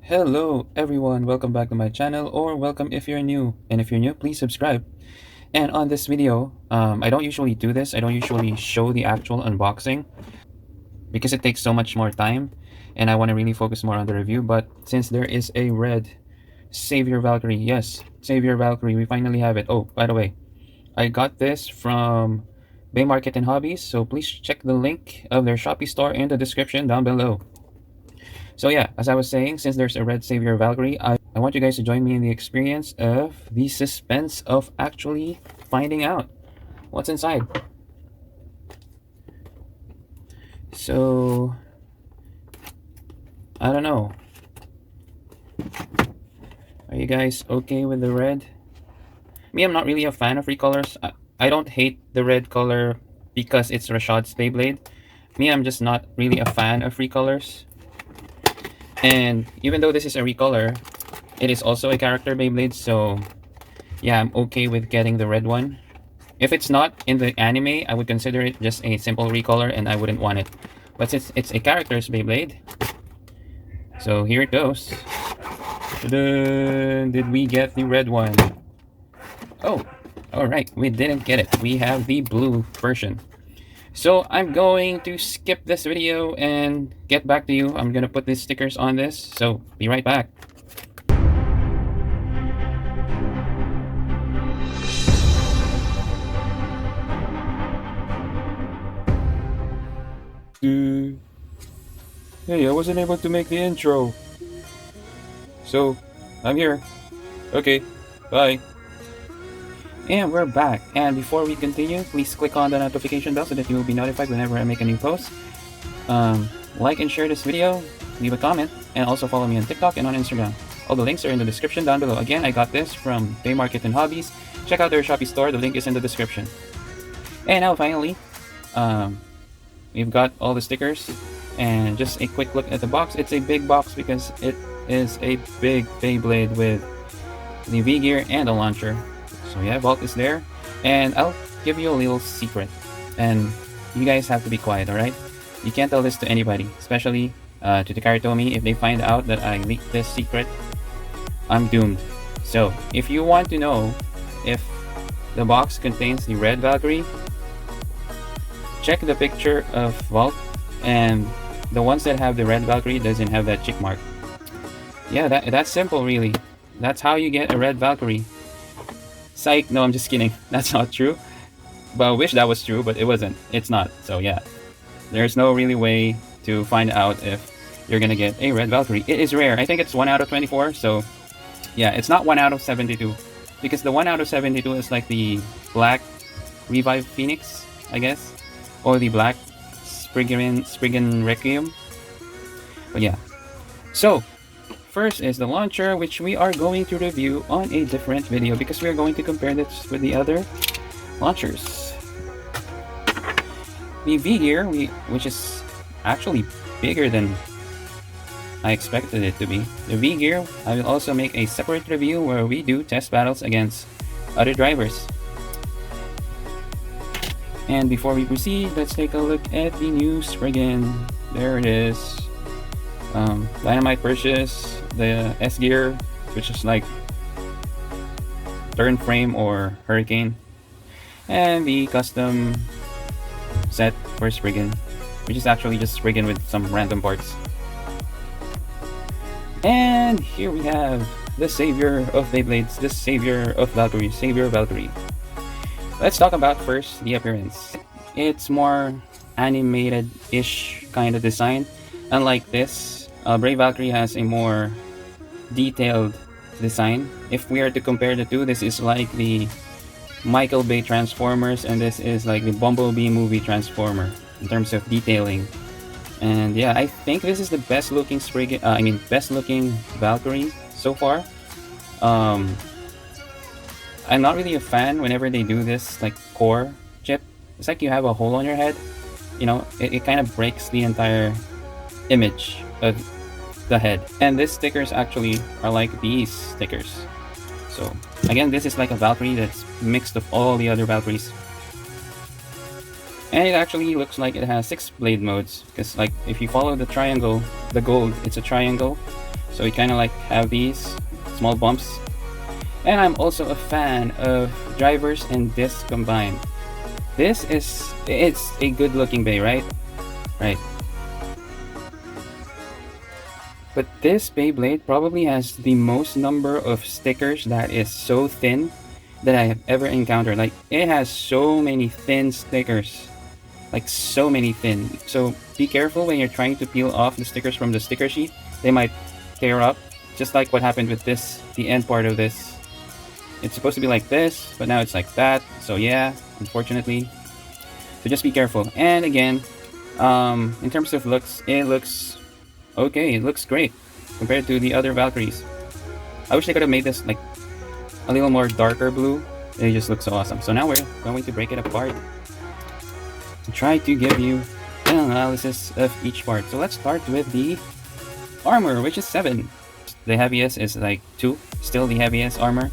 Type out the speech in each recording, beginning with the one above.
Hello everyone, welcome back to my channel, or welcome if you're new. And if you're new, please subscribe. And on this video, I don't usually do this. I don't usually show the actual unboxing because it takes so much more time and I want to really focus more on the review. But since there is a red Savior Valkyrie, yes, Savior Valkyrie, we finally have it. Oh, by the way, I got this from Bay Market and Hobbies, so please check the link of their Shopee store in the description down below. So yeah, as I was saying, since there's a red Savior Valkyrie, I want you guys to join me in the experience of the suspense of actually finding out what's inside. So, I don't know. Are you guys okay with the red? Me, I'm not really a fan of recolors. I don't hate the red color because it's Rashad's Beyblade. Me, I'm just not really a fan of recolors. And even though this is a recolor, it is also a character Beyblade, so yeah, I'm okay with getting the red one. If it's not in the anime, I would consider it just a simple recolor and I wouldn't want it. But since it's a character's Beyblade, so here it goes. Did we get the red one? Oh, alright, we didn't get it. We have the blue version. So I'm going to skip this video and get back to you. I'm gonna put these stickers on this, so be right back. Hey, I wasn't able to make the intro. So, I'm here. Okay, bye. And we're back, and before we continue, please click on the notification bell so that you will be notified whenever I make a new post. Like and share this video, leave a comment, and also follow me on TikTok and on Instagram. All the links are in the description down below. Again, I got this from Bay Market and Hobbies. Check out their Shopee store, the link is in the description. And now finally, we've got all the stickers, and just a quick look at the box. It's a big box because it is a big Beyblade with the V-gear and a launcher. So yeah, Valt is there, and I'll give you a little secret, and you guys have to be quiet, alright? You can't tell this to anybody, especially to Takara Tomy. If they find out that I leaked this secret, I'm doomed. So if you want to know if the box contains the red Valkyrie, check the picture of Valt, and the ones that have the red Valkyrie doesn't have that check mark. Yeah, that's simple really. That's how you get a red Valkyrie. Psych, no, I'm just kidding. That's not true. But I wish that was true, but it wasn't. It's not. So yeah, there's no really way to find out if you're gonna get a red Valkyrie. It is rare. I think it's 1 out of 24. So yeah, it's not 1 out of 72. Because the 1 out of 72 is like the black Revive Phoenix, I guess. Or the black Spriggan Requiem. But yeah. So, first is the launcher, which we are going to review on a different video because we are going to compare this with the other launchers. The V-gear, which is actually bigger than I expected it to be. The V-gear, I will also make a separate review where we do test battles against other drivers. And before we proceed, let's take a look at the new Spriggan. There it is. Dynamite purchase, the S-gear, which is like turn frame or hurricane, and the custom set for Spriggan, which is actually just Spriggan with some random parts. And here we have the savior of Beyblades, the savior of Valkyrie, Savior Valkyrie. Let's talk about first the appearance. It's more animated-ish kind of design. Unlike this, Brave Valkyrie has a more detailed design. If we are to compare the two, this is like the Michael Bay Transformers, and this is like the Bumblebee movie Transformer in terms of detailing. And yeah, I think this is the best looking best looking Valkyrie so far. I'm not really a fan whenever they do this like core chip. It's like you have a hole on your head. You know, it kind of breaks the entire image of the head. And these stickers actually are like these stickers. So again, this is like a Valkyrie that's mixed of all the other Valkyries. And it actually looks like it has 6 blade modes, because like if you follow the triangle, the gold, it's a triangle. so you kind of like have these small bumps. And I'm also a fan of drivers and discs combined. It's a good looking bay, right? Right. But this Beyblade probably has the most number of stickers that is so thin that I have ever encountered. Like, it has so many thin stickers. Like, so many thin. So be careful when you're trying to peel off the stickers from the sticker sheet. They might tear up, just like what happened with this, the end part of this. It's supposed to be like this, but now it's like that. So yeah, unfortunately. So just be careful. And again, in terms of looks, it looks okay. It looks great compared to the other Valkyries. I wish they could have made this like a little more darker blue. It just looks so awesome. So now we're going to break it apart and try to give you an analysis of each part. So let's start with the armor, which is 7. The heaviest is like 2, still the heaviest armor.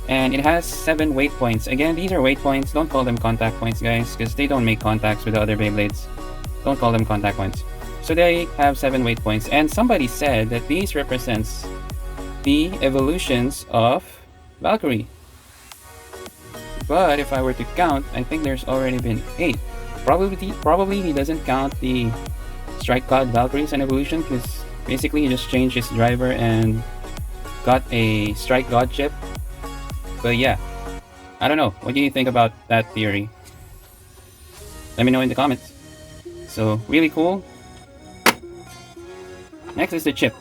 And it has 7 weight points. Again, these are weight points. Don't call them contact points, guys, because they don't make contacts with the other Beyblades. Don't call them contact points. So they have 7 weight points. And somebody said that these represents the evolutions of Valkyrie. But if I were to count, I think there's already been 8. Probably he doesn't count the Strike God Valkyries and evolution, because basically he just changed his driver and got a Strike God chip. But yeah, I don't know. What do you think about that theory? Let me know in the comments. So, really cool. Next is the chip.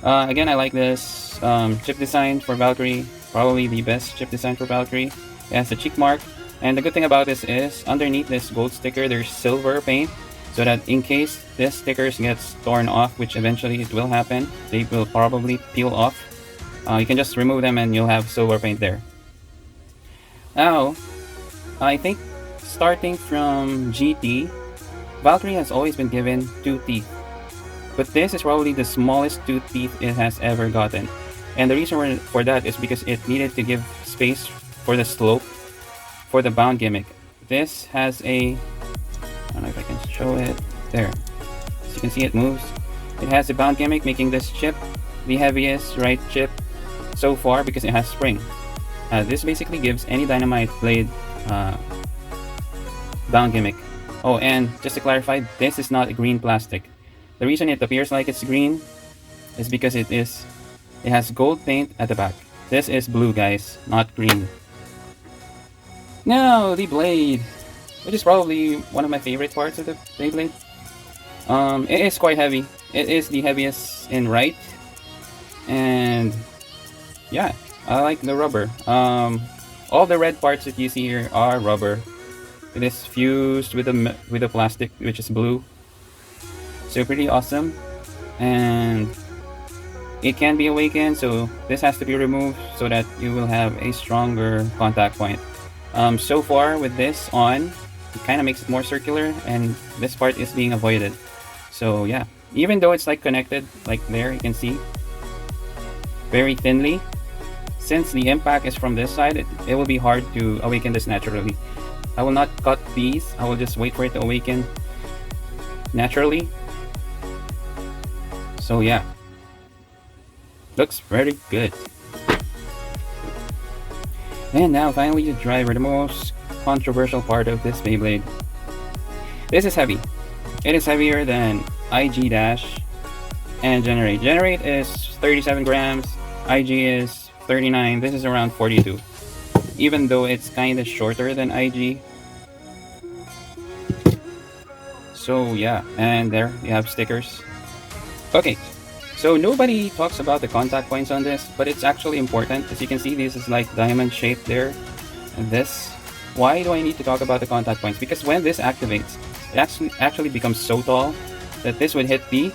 Again, I like this chip design for Valkyrie. Probably the best chip design for Valkyrie. It has the cheek mark. And the good thing about this is, underneath this gold sticker, there's silver paint. So that in case this sticker gets torn off, which eventually it will happen, they will probably peel off. You can just remove them and you'll have silver paint there. Now, I think starting from GT, Valkyrie has always been given 2 teeth. But this is probably the smallest 2 teeth it has ever gotten. And the reason for that is because it needed to give space for the slope for the bound gimmick. This has a... I don't know if I can show it. There. As you can see, it moves. It has a bound gimmick, making this chip the heaviest right chip so far because it has spring. This basically gives any dynamite blade bound gimmick. Oh, and just to clarify, this is not a green plastic. The reason it appears like it's green is because it has gold paint at the back. This is blue, guys, not green. Now, the blade, which is probably one of my favorite parts of the Beyblade. It is quite heavy. It is the heaviest in right. And yeah, I like the rubber. All the red parts that you see here are rubber. It is fused with the plastic, which is blue. So pretty awesome. And it can be awakened, so this has to be removed so that you will have a stronger contact point. So far with this on, it kind of makes it more circular, and this part is being avoided. So yeah, even though it's like connected, like there you can see, very thinly, since the impact is from this side, it will be hard to awaken this naturally. I will not cut these, I will just wait for it to awaken naturally. So yeah, looks very good. And now finally the driver, the most controversial part of this Beyblade. This is heavy. It is heavier than IG Dash and Generate. Generate is 37 grams, IG is 39, this is around 42. Even though it's kinda shorter than IG. So yeah, and there you have stickers. Okay, so nobody talks about the contact points on this, but it's actually important. As you can see, this is like diamond shaped there. And this, why do I need to talk about the contact points? Because when this activates, it actually becomes so tall that this would hit the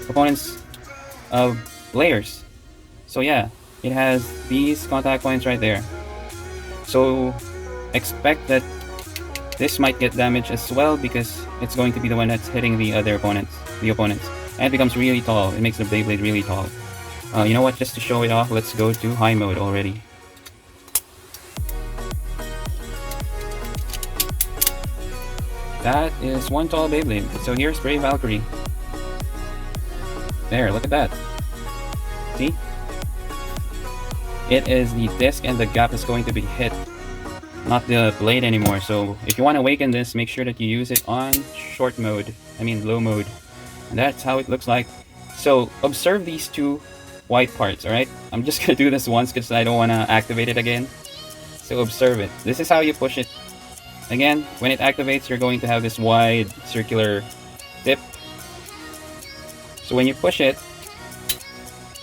opponent's layers. So yeah, it has these contact points right there. So expect that this might get damaged as well because it's going to be the one that's hitting the other opponents. And it becomes really tall. It makes the Beyblade really tall. You know what? Just to show it off, let's go to high mode already. That is one tall Beyblade. So here's Brave Valkyrie. There, look at that. See? It is the disc and the gap is going to be hit, not the blade anymore. So if you want to awaken this, make sure that you use it on short mode, low mode. And that's how it looks like. So observe these two white parts, alright? I'm just gonna do this once because I don't want to activate it again. So observe it. This is how you push it. Again, when it activates, you're going to have this wide circular tip. So when you push it,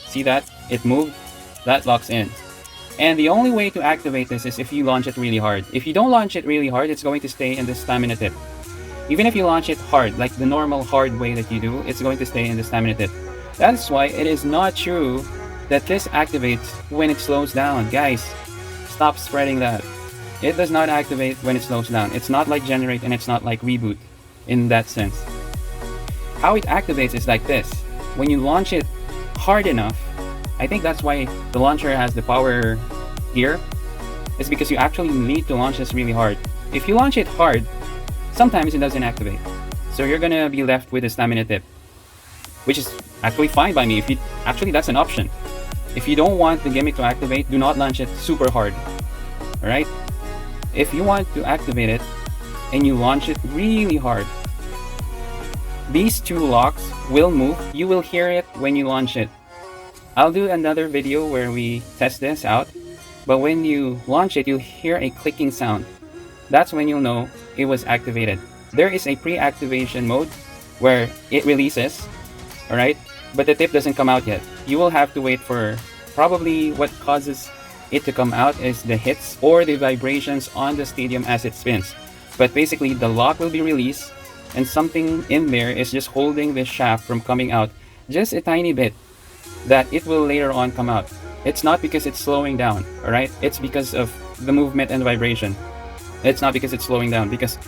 see that? It moved. That locks in. And the only way to activate this is if you launch it really hard. If you don't launch it really hard, it's going to stay in the stamina tip. Even if you launch it hard, like the normal hard way that you do, it's going to stay in the stamina tip. That's why it is not true that this activates when it slows down. Guys, stop spreading that. It does not activate when it slows down. It's not like generate and it's not like reboot in that sense. How it activates is like this. When you launch it hard enough, I think that's why the launcher has the power here. It's because you actually need to launch this really hard. If you launch it hard, sometimes it doesn't activate. So you're gonna be left with a stamina tip, which is actually fine by me. Actually, that's an option. If you don't want the gimmick to activate, do not launch it super hard. Alright? If you want to activate it and you launch it really hard, these two locks will move. You will hear it when you launch it. I'll do another video where we test this out, but when you launch it, you'll hear a clicking sound. That's when you'll know it was activated. There is a pre-activation mode where it releases, alright, but the tip doesn't come out yet. You will have to wait for probably what causes it to come out is the hits or the vibrations on the stadium as it spins. But basically, the lock will be released and something in there is just holding this shaft from coming out just a tiny bit, that it will later on come out. It's not because it's slowing down, alright? It's because of the movement and vibration. It's not because it's slowing down, because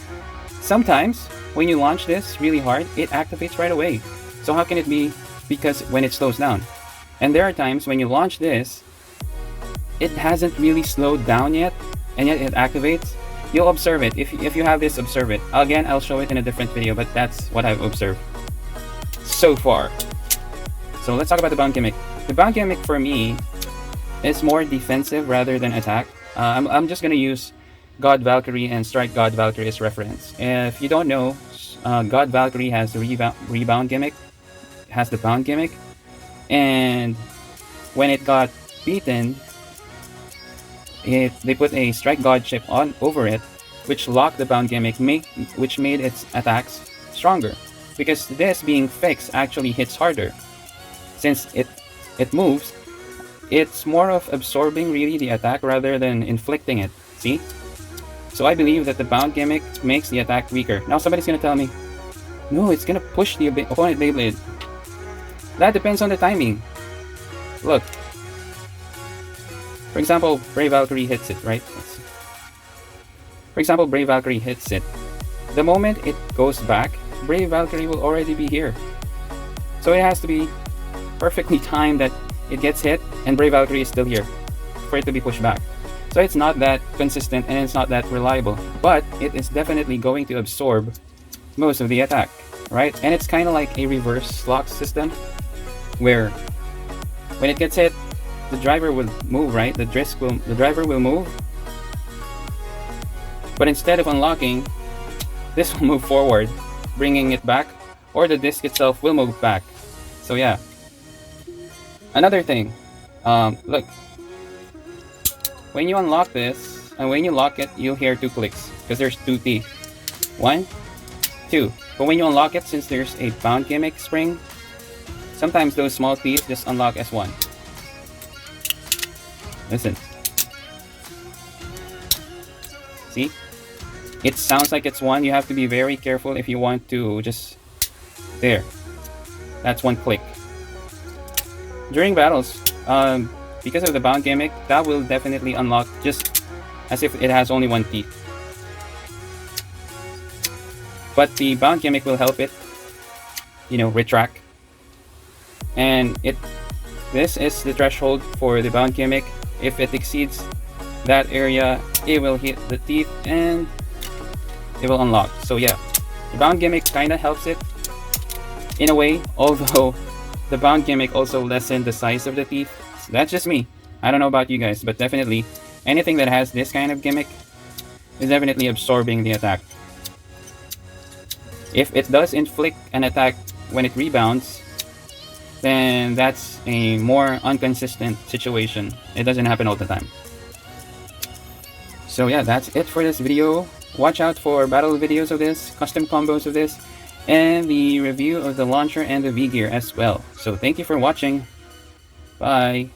sometimes when you launch this really hard, it activates right away. So how can it be because when it slows down? And there are times when you launch this, it hasn't really slowed down yet, and yet it activates. You'll observe it. If you have this, observe it. Again, I'll show it in a different video, but that's what I've observed so far. So let's talk about the bound gimmick. The bound gimmick for me is more defensive rather than attack. I'm just gonna use God Valkyrie and Strike God Valkyrie as reference. If you don't know, God Valkyrie has the rebound gimmick, has the bound gimmick, and when it got beaten, they put a Strike God chip on over it, which locked the bound gimmick, which made its attacks stronger. Because this being fixed actually hits harder. Since it moves, it's more of absorbing really the attack rather than inflicting it. See? So I believe that the bound gimmick makes the attack weaker. Now somebody's gonna tell me, no, it's gonna push the opponent Beyblade. That depends on the timing. Look. For example, Brave Valkyrie hits it, right? For example, Brave Valkyrie hits it. The moment it goes back, Brave Valkyrie will already be here. So it has to be perfectly timed that it gets hit and Brave Valkyrie is still here for it to be pushed back. So it's not that consistent and it's not that reliable, but it is definitely going to absorb most of the attack, right? And it's kind of like a reverse lock system where when it gets hit, the driver will move, right? The driver will move, but instead of unlocking, this will move forward, bringing it back, or the disc itself will move back. So yeah. Another thing, look, when you unlock this, and when you lock it, you'll hear two clicks, because there's two teeth. 1, 2. But when you unlock it, since there's a bound gimmick spring, sometimes those small teeth just unlock as 1. Listen. See? It sounds like it's 1. You have to be very careful if you want to just... There. That's 1 click. During battles, because of the bound gimmick, that will definitely unlock just as if it has only 1 teeth. But the bound gimmick will help it, retract. And this is the threshold for the bound gimmick. If it exceeds that area, it will hit the teeth and it will unlock. So yeah, the bound gimmick kinda helps it in a way, although the bound gimmick also lessened the size of the teeth. So that's just me. I don't know about you guys, but definitely anything that has this kind of gimmick is definitely absorbing the attack. If it does inflict an attack when it rebounds, then that's a more inconsistent situation. It doesn't happen all the time. So yeah, that's it for this video. Watch out for battle videos of this, custom combos of this, and the review of the launcher and the V-Gear as well. So thank you for watching. Bye.